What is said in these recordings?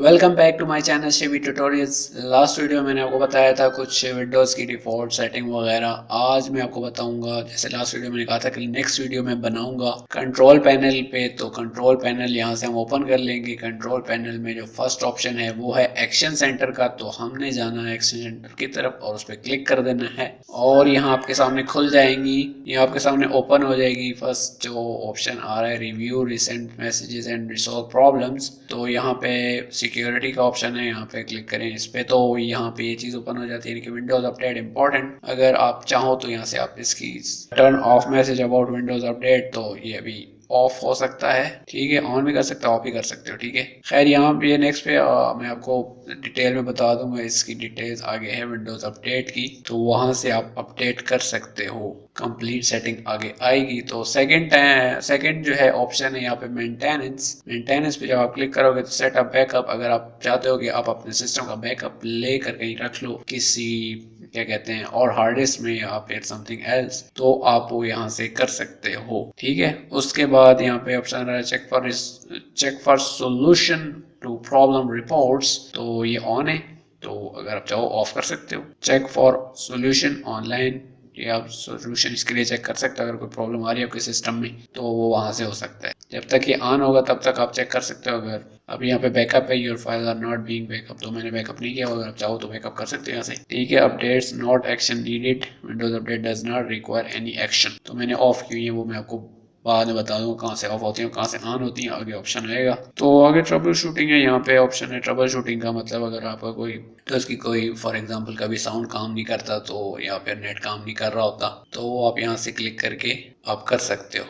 Welcome back to my channel Shebi tutorials. Last video में मैंने आपको बताया था कुछ विंडोज़ की डिफ़ॉल्ट सेटिंग वगैरह। आज मैं आपको बताऊंगा, जैसे लास्ट वीडियो मैंने कहा था कि नेक्स्ट वीडियो में बनाऊंगा कंट्रोल पैनल पे। तो कंट्रोल पैनल यहाँ से हम ओपन कर लेंगे। कंट्रोल पैनल में जो फर्स्ट ऑप्शन है वो है एक्शन सेंटर का, तो हमने जाना है एक्शन सेंटर की तरफ और उस पर क्लिक कर देना है और यहाँ आपके सामने खुल जाएंगी, ये आपके सामने ओपन हो जाएगी। फर्स्ट जो ऑप्शन आ रहा है review recent messages and resolve problems, तो यहाँ पे सिक्योरिटी का ऑप्शन है, यहाँ पे क्लिक करें इस पे, तो यहाँ पे ये चीज ओपन हो जाती है कि विंडोज अपडेट इंपॉर्टेंट। अगर आप चाहो तो यहाँ से आप इसकी turn off message about Windows update, तो ये अभी ऑफ हो सकता है, ठीक है। ऑन भी कर सकते हो, ऑफ भी कर सकते हो, ठीक है। खैर यहाँ पे नेक्स्ट पे मैं आपको डिटेल में बता दूंगा, इसकी डिटेल्स आगे है विंडोज अपडेट की, तो वहां से आप अपडेट कर सकते हो। कंप्लीट सेटिंग आगे आएगी। तो सेकंड जो है ऑप्शन है यहाँ पे मेंटेनेंस पे जब आप क्लिक करोगे तो सेटअप बैकअप। अगर आप चाहते हो कि आप अपने सिस्टम का बैकअप लेकर कहीं रख लो किसी क्या कहते हैं और हार्ड डिस्क में या फिर समथिंग एल्स, तो आप वो यहाँ से कर सकते हो, ठीक है। उसके बाद यहाँ पे ऑप्शन है check for solution to problem reports, तो ये ऑन है। तो अगर आप चाहो ऑफ कर सकते हो। चेक फॉर सोल्यूशन ऑनलाइन, ये आप सोल्यूशन इसके लिए चेक कर सकते हो। अगर कोई प्रॉब्लम आ रही है आपके सिस्टम में तो वो वहां से हो सकता है। जब तक ये ऑन होगा तब तक आप चेक कर सकते हो। अगर अभी यहाँ पे बैकअप है, your file are not being backup, तो मैंने बैकअप नहीं किया। अगर आप चाहो तो बैकअप कर सकते हो यहाँ से, ठीक है। Updates not action needed, Windows update does not require any action, तो मैंने ऑफ की हुई है, वो मैं आपको बाद में बता दूंगा कहाँ से ऑफ होती है कहाँ से ऑन होती है, आगे ऑप्शन आएगा। तो आगे ट्रबल शूटिंग है, यहाँ पे ऑप्शन है ट्रबल शूटिंग का मतलब अगर आपका कोई तो उसकी कोई फॉर एग्जांपल कभी साउंड काम नहीं करता तो या फिर नेट काम नहीं कर रहा होता, तो आप यहाँ से क्लिक करके आप कर सकते हो।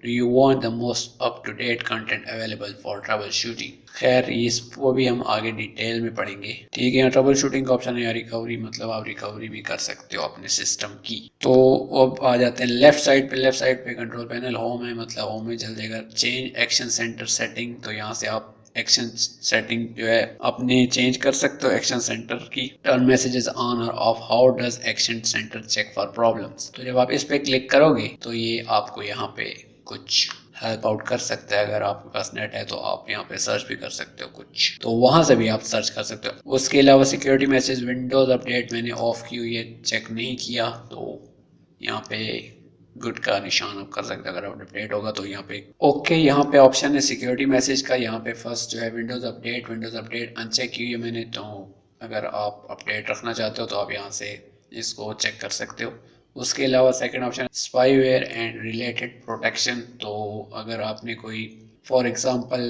Do you want the most up-to-date content available for troubleshooting? खैर इसको भी हम आगे डिटेल में पढ़ेंगे, ठीक है। यहाँ ट्रबल शूटिंग का ऑप्शन है या रिकवरी, मतलब आप रिकवरी भी कर सकते हो अपने सिस्टम की। तो अब आ जाते हैं लेफ्ट साइड पे। लेफ्ट साइड पे कंट्रोल पैनल होम है, मतलब होम में चल जाएगा चेंज एक्शन सेंटर सेटिंग, तो यहाँ से आप एक्शन सेटिंग जो है अपने चेंज कर सकते हो। एक्शन सेंटर की टर्न मैसेजेस ऑन और off, how does action centre check for problems, तो जब आप इस पे क्लिक करोगे तो ये आपको यहाँ पे कुछ हेल्प आउट कर सकता है। अगर आपके पास नेट है तो आप यहाँ पे सर्च भी कर सकते हो कुछ, तो वहां से भी आप सर्च कर सकते हो। उसके अलावा सिक्योरिटी मैसेज विंडोज अपडेट मैंने ऑफ की हुई है, चेक नहीं किया, तो यहाँ पे गुड का निशान आप कर सकते हो। अगर अपडेट होगा तो यहाँ पे ओके। यहाँ पे ऑप्शन है सिक्योरिटी मैसेज का, यहाँ पे फर्स्ट जो है विंडोज अपडेट अनचेक की है मैंने, तो अगर आप अपडेट रखना चाहते हो तो आप यहाँ से इसको चेक कर सकते हो। उसके अलावा second option spyware and related protection, तो अगर आपने कोई फॉर एग्जांपल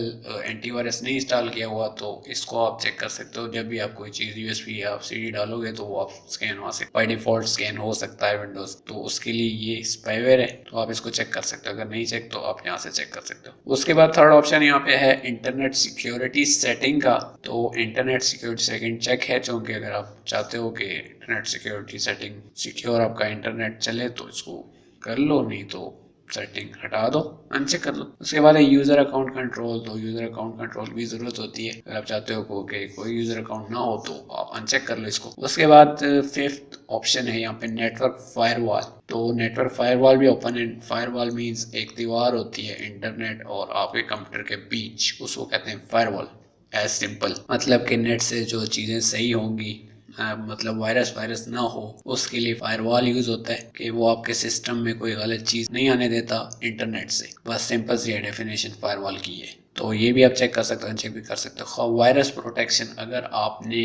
एंटीवायरस नहीं इंस्टॉल किया हुआ तो इसको आप चेक कर सकते हो। जब भी आप कोई चीज़ यूएसबी या सीडी डालोगे तो वो आप स्कैन वहाँ से बाय डिफॉल्ट स्कैन हो सकता है विंडोज, तो उसके लिए ये स्पाईवेयर है, तो आप इसको चेक कर सकते हो। अगर नहीं चेक तो आप यहाँ से चेक कर सकते हो। उसके बाद थर्ड ऑप्शन यहाँ पे है इंटरनेट सिक्योरिटी सेटिंग का, तो इंटरनेट सिक्योरिटी सेटिंग चेक है, क्योंकि अगर आप चाहते हो कि इंटरनेट सिक्योरिटी सेटिंग सिक्योर आपका इंटरनेट चले तो इसको कर लो, नहीं तो सेटिंग हटा दो, अनचेक कर लो। उसके बाद है यूजर अकाउंट कंट्रोल, तो यूजर अकाउंट कंट्रोल की जरूरत होती है। अगर आप चाहते हो कि कोई यूजर अकाउंट ना हो तो आप अनचेक कर लो इसको। उसके बाद फिफ्थ ऑप्शन है यहाँ पे नेटवर्क फायरवॉल, तो नेटवर्क फायरवॉल भी ओपन है। फायरवॉल मीन्स एक दीवार होती है इंटरनेट और आपके कंप्यूटर के बीच, उसको कहते हैं फायरवॉल। एज सिंपल मतलब कि नेट से जो चीजें सही होंगी, मतलब वायरस ना हो, उसके लिए फायरवॉल यूज होता है कि वो आपके सिस्टम में कोई गलत चीज नहीं आने देता इंटरनेट से। बस सिंपल सी डेफिनेशन फायरवॉल की है, तो ये भी आप चेक कर सकते हो, अनचेक भी कर सकते हो। वायरस प्रोटेक्शन, अगर आपने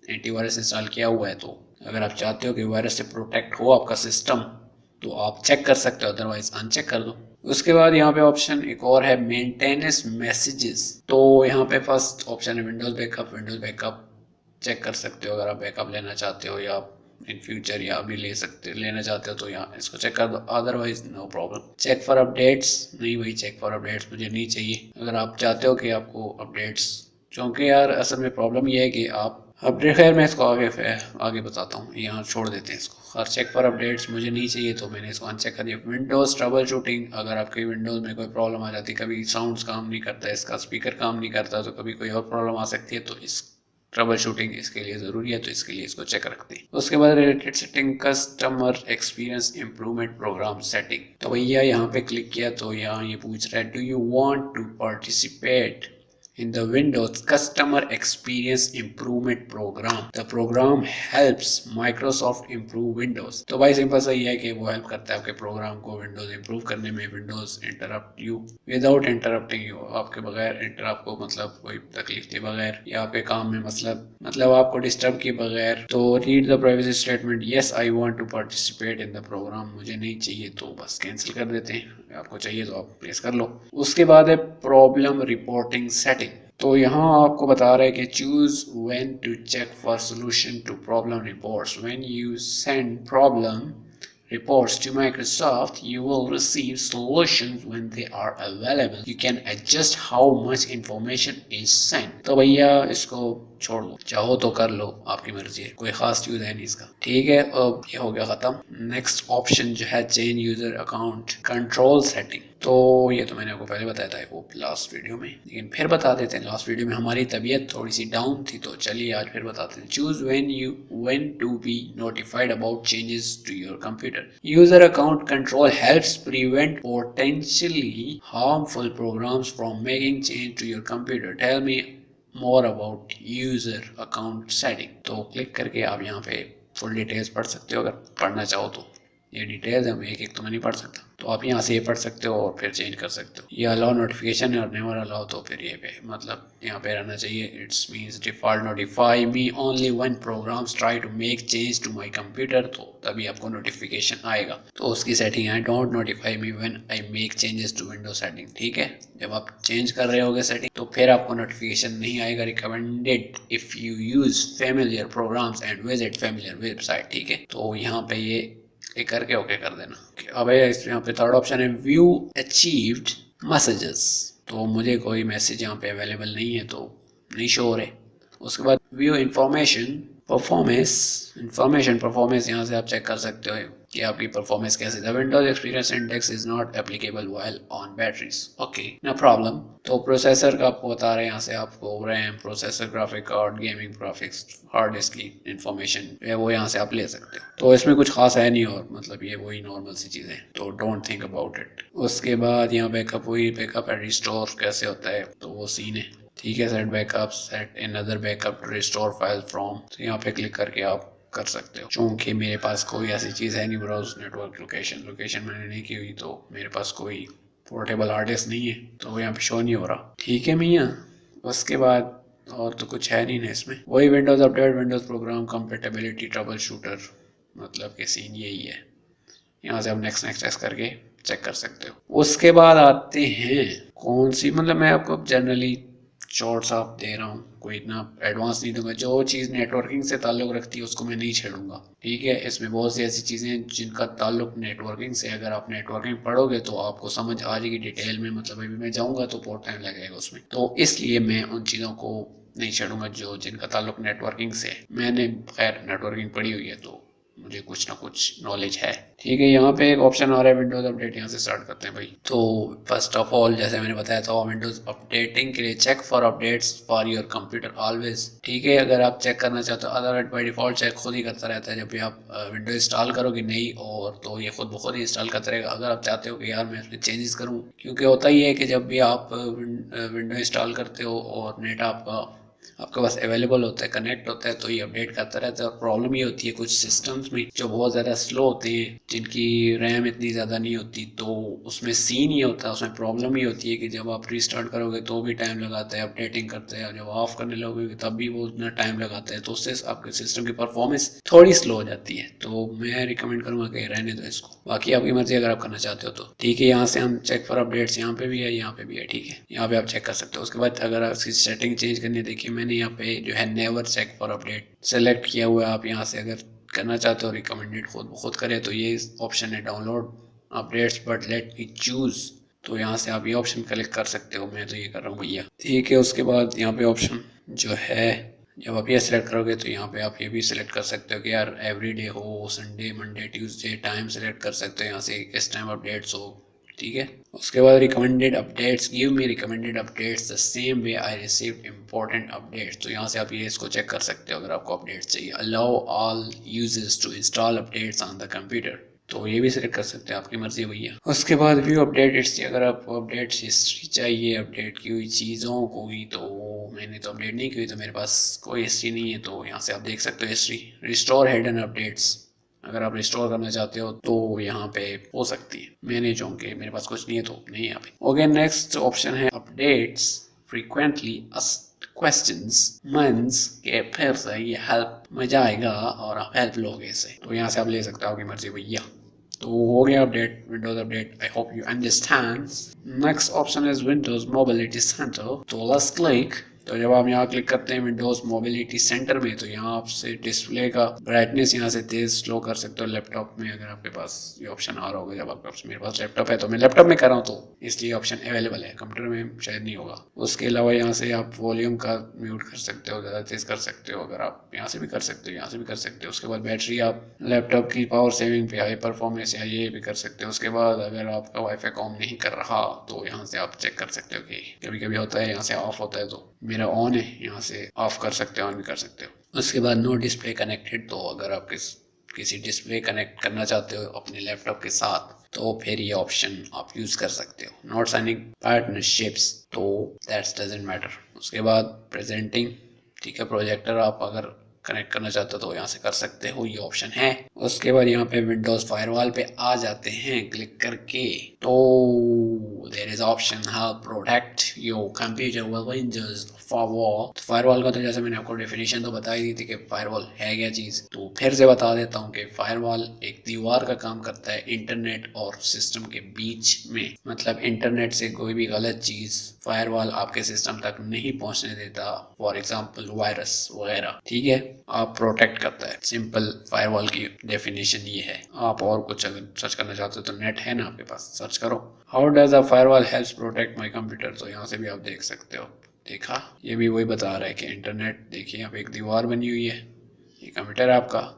एंटीवायरस इंस्टॉल किया हुआ है तो अगर आप चाहते हो कि वायरस से प्रोटेक्ट हो आपका सिस्टम तो आप चेक कर सकते हो, अदरवाइज अनचेक कर दो। उसके बाद यहाँ पे ऑप्शन एक और है मेंटेनेंस मैसेजेस, तो यहाँ पे फर्स्ट ऑप्शन है विंडोज बैकअप चेक कर सकते हो। अगर आप बैकअप लेना चाहते हो या इन फ्यूचर या अभी लेना चाहते हो तो यहाँ इसको चेक कर दो, otherwise no problem. Check for updates, नहीं भाई चेक फॉर अपडेट्स मुझे नहीं चाहिए। अगर आप चाहते हो कि आपको अपडेट्स, क्योंकि यार असल में प्रॉब्लम ये है कि आप अपडेट, खैर मैं इसको आगे बताता हूँ, यहाँ छोड़ देते हैं इसको। हर चेक फॉर अपडेट्स मुझे नहीं चाहिए तो मैंने इसको अनचेक कर दिया। विंडोज ट्रबल शूटिंग, अगर आपके विंडोज में कोई प्रॉब्लम आ जाती, कभी साउंड्स काम नहीं करता, इसका स्पीकर काम नहीं करता, तो कभी कोई और प्रॉब्लम आ सकती है, तो इस ट्रबल शूटिंग इसके लिए जरूरी है, तो इसके लिए इसको चेक रखते हैं। उसके बाद related setting customer experience improvement program setting, तो भैया यहाँ पे क्लिक किया तो यहाँ ये पूछ रहा है do you want to participate in the Windows Customer Experience Improvement Program. The program helps Microsoft improve Windows. तो भाई सिंपल सा ये है कि वो हेल्प करता है आपके प्रोग्राम को विंडोज इंप्रूव करने में। Windows interrupt you without interrupting you, आपके बगैर आपको मतलब कोई तकलीफ के बगैर या आपके काम में मतलब आपको डिस्टर्ब किए बगैर। तो read the privacy statement, yes I want to participate in the program, मुझे नहीं चाहिए तो बस कैंसिल कर देते हैं, आपको चाहिए तो आप प्लेस कर लो। उसके बाद है प्रॉब्लम रिपोर्टिंग सेटिंग। तो यहाँ आपको बता रहा है कि choose when to check for solution to problem reports. When you send problem reports to Microsoft, you will receive solutions when they are available. You can adjust how much information is sent. तो भैया इसको छोड़ दो, चाहो तो कर लो, आपकी मर्जी है, कोई खास यूज है नहीं इसका। ठीक है, अब ये हो गया खत्म। नेक्स्ट ऑप्शन जो है change user account control setting. तो ये तो मैंने आपको पहले बताया था वो लास्ट वीडियो में, लेकिन फिर बता देते हैं। लास्ट वीडियो में हमारी तबीयत थोड़ी सी डाउन थी, तो चलिए आज फिर बताते हैं। Choose when to be notified about changes to your computer. User account control helps prevent potentially harmful programs from making change to your computer. Tell me more about user account setting. तो click करके आप यहाँ पे full details पढ़ सकते हो अगर पढ़ना चाहो तो। ये डिटेल्स है, एक एक तो मैं नहीं पढ़ सकता, तो आप यहाँ से ये पढ़ सकते हो और फिर चेंज कर सकते हो। ये अलाउ नोटिफिकेशन है और नेवर अलाउ, तो फिर ये पे मतलब यहाँ पे रहना चाहिए। It's means default notify me only when programs try to make change to my computer, तो तभी आपको नोटिफिकेशन आएगा। तो उसकी सेटिंग है don't notify me when I make changes to window setting. ठीक है, जब आप चेंज कर रहे होगे सेटिंग तो फिर आपको नोटिफिकेशन नहीं आएगा। Recommended if you use familiar programs and visit familiar website. ठीक है, तो यहाँ पे ये करके ओके कर देना। अब यहाँ पे थर्ड ऑप्शन है व्यू अचीव्ड मैसेजेस। तो मुझे कोई मैसेज यहाँ पे अवेलेबल नहीं है तो नहीं शो हो रहे। उसके बाद व्यू इंफॉर्मेशन परफॉर्मेंस यहाँ से आप चेक कर सकते हो कि आपकी परफॉर्मेंस कैसे। The Windows experience index is not applicable while on batteries, okay no problem. तो प्रोसेसर का आपको बता रहे हैं यहाँ से, आपको RAM, processor, graphic card, gaming graphics, hard disk की इंफॉर्मेशन है वो यहाँ से आप ले सकते हो। तो इसमें कुछ खास है नहीं, और मतलब ये वही नॉर्मल सी चीजें, तो डोंट थिंक अबाउट इट। उसके बाद यहाँ बैकअप एंड रिस्टोर कैसे होता है, तो वो सीन है। ठीक है, set backup, set another backup to restore file from, तो यहाँ पे क्लिक करके आप कर सकते हो। चूंकि मेरे पास कोई ऐसी चीज़ है नहीं, ब्राउज नेटवर्क लोकेशन मैंने नहीं की हुई, तो मेरे पास कोई पोर्टेबल हार्ड डिस्क नहीं है, तो यहाँ पे शो नहीं हो रहा। ठीक है मियाँ, उसके बाद और तो कुछ है नहीं ना इसमें। वही Windows update, Windows program compatibility, troubleshooter, मतलब कि सीन यही है। यहाँ से आप नेक्स्ट करके चेक कर सकते हो। उसके बाद आते हैं कौन सी, मतलब मैं आपको जनरली शॉर्ट्स आप दे रहा हूँ, कोई इतना एडवांस नहीं दूंगा। जो चीज़ नेटवर्किंग से ताल्लुक रखती है उसको मैं नहीं छेड़ूंगा। ठीक है, इसमें बहुत सी ऐसी चीज़ें हैं जिनका ताल्लुक नेटवर्किंग से, अगर आप नेटवर्किंग पढ़ोगे तो आपको समझ आ जाएगी डिटेल में। मतलब अभी मैं जाऊँगा तो बहुत टाइम लगेगा उसमें, तो इसलिए मैं उन चीज़ों को नहीं छेड़ूंगा जो जिनका ताल्लुक नेटवर्किंग से। मैंने खैर नेटवर्किंग पढ़ी हुई है तो मुझे कुछ ना कुछ नॉलेज है। ठीक है, यहाँ पे एक ऑप्शन आ रहा है विंडोज अपडेट, यहाँ से स्टार्ट करते हैं भाई। तो फर्स्ट ऑफ ऑल जैसे मैंने बताया था, विंडोज अपडेटिंग के लिए check for updates for your computer always. ठीक है, अगर आप चेक करना चाहते हो, अदर बाई डिफॉल्ट चेक खुद ही करता रहता है जब भी आप विंडोज इंस्टॉल करोगे नहीं, और तो ये खुद ब खुद ही इंस्टॉल करता रहेगा। अगर आप चाहते हो कि यार मैं इसमें चेंजेस करूँ, क्योंकि होता ही है कि जब भी आप विंडो इंस्टॉल करते हो और नेट आपके पास अवेलेबल होता है, कनेक्ट होता है, तो ये अपडेट करता रहता है। और प्रॉब्लम ये होती है कुछ सिस्टम्स में जो बहुत ज़्यादा स्लो होते हैं, जिनकी रैम इतनी ज़्यादा नहीं होती, तो उसमें सीन ये होता है, उसमें प्रॉब्लम ये होती है कि जब आप रीस्टार्ट करोगे तो भी टाइम लगाता है, अपडेटिंग करते हैं, और जब ऑफ करने लगोगे तब भी वो उतना टाइम लगाता है, तो उससे आपके सिस्टम की परफॉर्मेंस थोड़ी स्लो हो जाती है। तो मैं रिकमेंड करूँगा कि रहने दो इसको, बाकी आपकी मर्जी अगर आप करना चाहते हो तो। ठीक है, यहाँ से हम चेक फॉर अपडेट्स यहाँ पे भी है, यहाँ पे भी है। ठीक है, यहाँ पे आप चेक कर सकते हो। उसके बाद अगर आप इसकी सेटिंग चेंज करनी है, देखिए मैंने यहाँ पे जो है never check for update select किया हुआ है। आप यहाँ से अगर करना चाहते हो रिकमेंडेड खुद करें तो ये ऑप्शन है download updates but let me choose, तो यहाँ से आप ये ऑप्शन क्लिक कर सकते हो। मैं तो ये कर रहा हूँ भैया। ठीक है, उसके बाद यहाँ पे ऑप्शन जो है, जब आप ये सिलेक्ट करोगे तो यहाँ पे आप ये भी सिलेक्ट कर सकते हो कि यार एवरीडे हो, Sunday, Monday, Tuesday, time select कर सकते हो यहाँ से किस टाइम अपडेट्स हो। ठीक है, उसके बाद recommended updates, give me recommended updates the same way I received important updates, तो यहाँ से आप ये इसको चेक कर सकते हो अगर आपको अपडेट्स चाहिए। Allow all users to install updates on the computer. तो ये भी सिलेक्ट कर सकते हैं, आपकी मर्जी है भैया। उसके बाद व्यू अपडेट हिस्ट्री, अगर आपको अपडेट हिस्ट्री चाहिए अपडेट की हुई चीज़ों को ही, तो मैंने तो अपडेट नहीं की हुई, तो मेरे पास कोई हिस्ट्री नहीं है, तो यहाँ से आप देख सकते हो हिस्ट्री। रिस्टोर हिडन अपडेट्स, अगर आप रिस्टोर करना चाहते हो तो यहाँ पे हो सकती है, मैंने जो कि मेरे पास कुछ नहीं है तो नहीं है यहाँ पे। ओके, नेक्स्ट ऑप्शन है अपडेट्स फ्रीक्वेंटली क्वेश्चंस मींस के फिर से ये हेल्प में जाएगा और आप हेल्प लोगे इसे, तो यहाँ से आप ले सकते हो, आपकी मर्जी भैया। तो हो गया update, Windows update. I hope you understand. Next option is Windows mobility centre, तो लेट्स क्लिक। तो जब आप यहाँ क्लिक करते हैं विंडोज मोबिलिटी सेंटर में, तो यहाँ आपसे डिस्प्ले का ब्राइटनेस यहाँ से तेज स्लो कर सकते हो लैपटॉप में, अगर आपके पास ये ऑप्शन आ रहा होगा। जब आपके पास, मेरे पास लैपटॉप है तो मैं लैपटॉप में कर रहा हूँ, तो इसलिए ऑप्शन अवेलेबल है, कंप्यूटर में शायद नहीं होगा। उसके अलावा यहाँ से आप वॉल्यूम का म्यूट कर सकते हो, ज़्यादा तेज कर सकते हो, अगर आप यहाँ से भी कर सकते हो, यहाँ से भी कर सकते हो। उसके बाद बैटरी, आप लैपटॉप की पावर सेविंग पे हाई परफॉर्मेंस या ये भी कर सकते हो। उसके बाद अगर आपका वाईफाई काम नहीं कर रहा तो यहाँ से आप चेक कर सकते हो कि कभी कभी होता है यहाँ से ऑफ होता है, तो मेरा ऑन है, यहाँ से ऑफ कर सकते हो, ऑन भी कर सकते हो। उसके बाद नो डिस्प्ले कनेक्टेड, तो अगर आप किसी डिस्प्ले कनेक्ट करना चाहते हो अपने लैपटॉप के साथ, तो फिर ये ऑप्शन आप यूज कर सकते हो। नॉट साइनिंग पार्टनरशिप्स, तो दैट्स डजंट मैटर। उसके बाद प्रेजेंटिंग, ठीक है, प्रोजेक्टर आप अगर कनेक्ट करना चाहते हो तो यहाँ से कर सकते हो, ये ऑप्शन है। उसके बाद यहाँ पे विंडोज फायरवॉल पे आ जाते हैं क्लिक करके, तो there is option help protect your computer with Windows firewall. Firewall का तो जैसे मैंने आपको डेफिनेशन तो बताई दी थी कि फायरवॉल है क्या चीज़, तो फिर से बता देता हूँ कि फायरवॉल एक दीवार का काम करता है इंटरनेट और सिस्टम के बीच में। मतलब इंटरनेट से कोई भी गलत चीज़ फायरवॉल आपके सिस्टम तक नहीं पहुंचने देता, फॉर एग्जांपल वायरस वगैरह, ठीक है, आप प्रोटेक्ट करता है। सिंपल फायरवॉल की डेफिनेशन ये है। आप और कुछ अगर सर्च करना चाहते हो तो नेट है ना आपके पास, सर्च करो how does a firewall helps protect my computer, तो यहाँ से भी आप देख सकते हो। देखा, ये भी वही बता रहा है कि इंटरनेट, देखिए यहाँ पे एक दीवार बनी हुई है, ये कंप्यूटर आपका,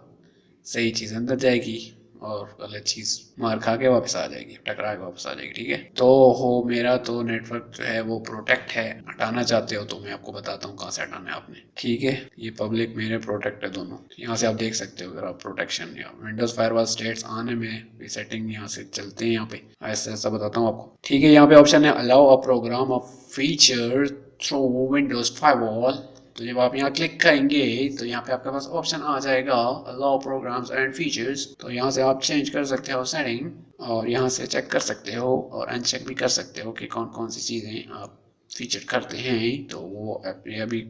सही चीज़ अंदर जाएगी और गलत चीज़ मार खा के वापस आ जाएगी, टकरा के वापस आ जाएगी, ठीक है। तो हो मेरा तो नेटवर्क जो है वो प्रोटेक्ट है, हटाना चाहते हो तो मैं आपको बताता हूँ कहाँ से हटाना है आपने, ठीक है। ये पब्लिक मेरे प्रोटेक्ट है दोनों, यहाँ से आप देख सकते हो। अगर आप प्रोटेक्शन या विंडोज फायरवॉल स्टेट्स आने में सेटिंग यहाँ से चलते हैं, यहाँ पे ऐसा ऐसा बताता हूँ आपको, ठीक है। यहाँ पे ऑप्शन है allow a program of feature through Windows firewall, तो जब आप यहाँ क्लिक करेंगे तो यहाँ पे आपके पास ऑप्शन आ जाएगा अलाउ प्रोग्राम्स एंड फीचर्स, तो यहाँ से आप चेंज कर सकते हो सेटिंग, और यहाँ से चेक कर सकते हो और अनचेक भी कर सकते हो कि कौन कौन सी चीज़ें आप फीचर करते हैं, तो वो अभी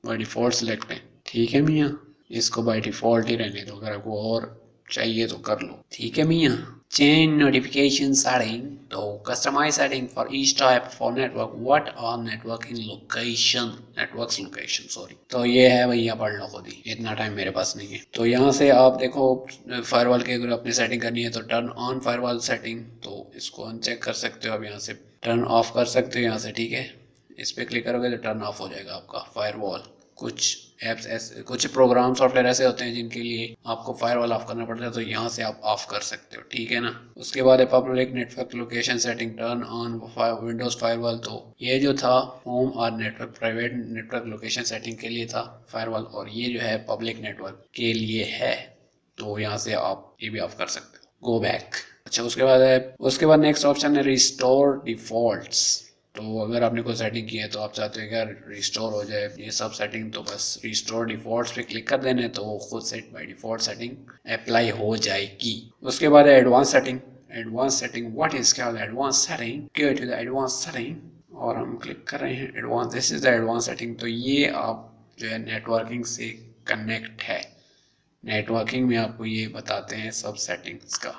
बाई डिफ़ॉल्ट सेलेक्ट है, ठीक है मियाँ। इसको बाई डिफ़ॉल्ट ही रहने दो, अगर आपको और चाहिए तो कर लो, ठीक है मियाँ। चेंज नोटिफिकेशन सेटिंग, तो customize setting for each type for network, what are networking location, networks location sorry, तो ये है भैया, पढ़ लो खुद ही, इतना टाइम मेरे पास नहीं है। तो यहाँ से आप देखो फायरवॉल की अगर अपनी सेटिंग करनी है तो टर्न ऑन फायरवॉल सेटिंग, तो इसको अनचेक कर सकते हो। अब यहाँ से टर्न ऑफ कर सकते हो यहाँ से, ठीक है। इस पर क्लिक करोगे तो टर्न ऑफ हो जाएगा आपका फायरवॉल। कुछ ऐप्स ऐसे, कुछ प्रोग्राम सॉफ्टवेयर ऐसे होते हैं जिनके लिए आपको फायरवॉल ऑफ करना पड़ता है, तो यहाँ से आप ऑफ कर सकते हो, ठीक है ना। उसके बाद है public network location setting, turn on Windows firewall, तो ये जो था होम और network private network location setting के लिए था फायरवॉल, और ये जो है पब्लिक नेटवर्क के लिए है, तो यहाँ से आप ये भी ऑफ कर सकते हो, गो बैक। अच्छा, उसके बाद नेक्स्ट ऑप्शन है रिस्टोर डिफॉल्ट्स, तो अगर आपने कोई सेटिंग की है तो आप चाहते हो कि रिस्टोर हो जाए ये सब सेटिंग, तो बस रिस्टोर डिफॉल्ट्स पे क्लिक कर देना है, तो वो खुद से बाय डिफॉल्ट सेटिंग अप्लाई हो जाएगी। उसके बाद है advance setting, advance setting what is called advance setting, go to the advance setting, और हम क्लिक कर रहे हैं advance, this is the advance setting. तो ये आप जो है नेटवर्किंग से कनेक्ट है, नेटवर्किंग में आपको ये बताते हैं सब सेटिंग्स का,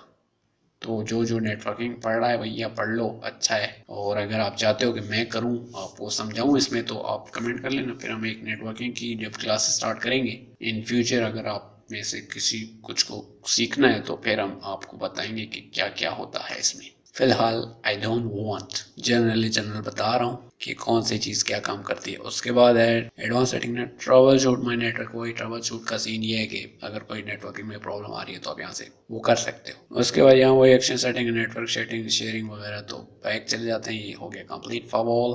तो जो जो नेटवर्किंग पढ़ रहा है भैया पढ़ लो, अच्छा है। और अगर आप चाहते हो कि मैं करूं, आपको समझाऊं इसमें, तो आप कमेंट कर लेना, फिर हम एक नेटवर्किंग की जब क्लास स्टार्ट करेंगे इन फ्यूचर, अगर आप में से किसी कुछ को सीखना है तो फिर हम आपको बताएंगे कि क्या क्या होता है इसमें। फिलहाल आई डोंट वांट, जनरल बता रहा हूँ कि कौन सी चीज़ क्या काम करती है। उसके बाद है एडवांस सेटिंग में ट्रबल शूट माई नेटवर्क, वही ट्रबल शूट का सीन ये है कि अगर कोई नेटवर्किंग में प्रॉब्लम आ रही है तो आप यहाँ से वो कर सकते हो। उसके बाद यहाँ वही action setting, network setting, sharing वगैरह, तो बैक चले जाते हैं, ये हो गया कंप्लीट फॉरवॉल।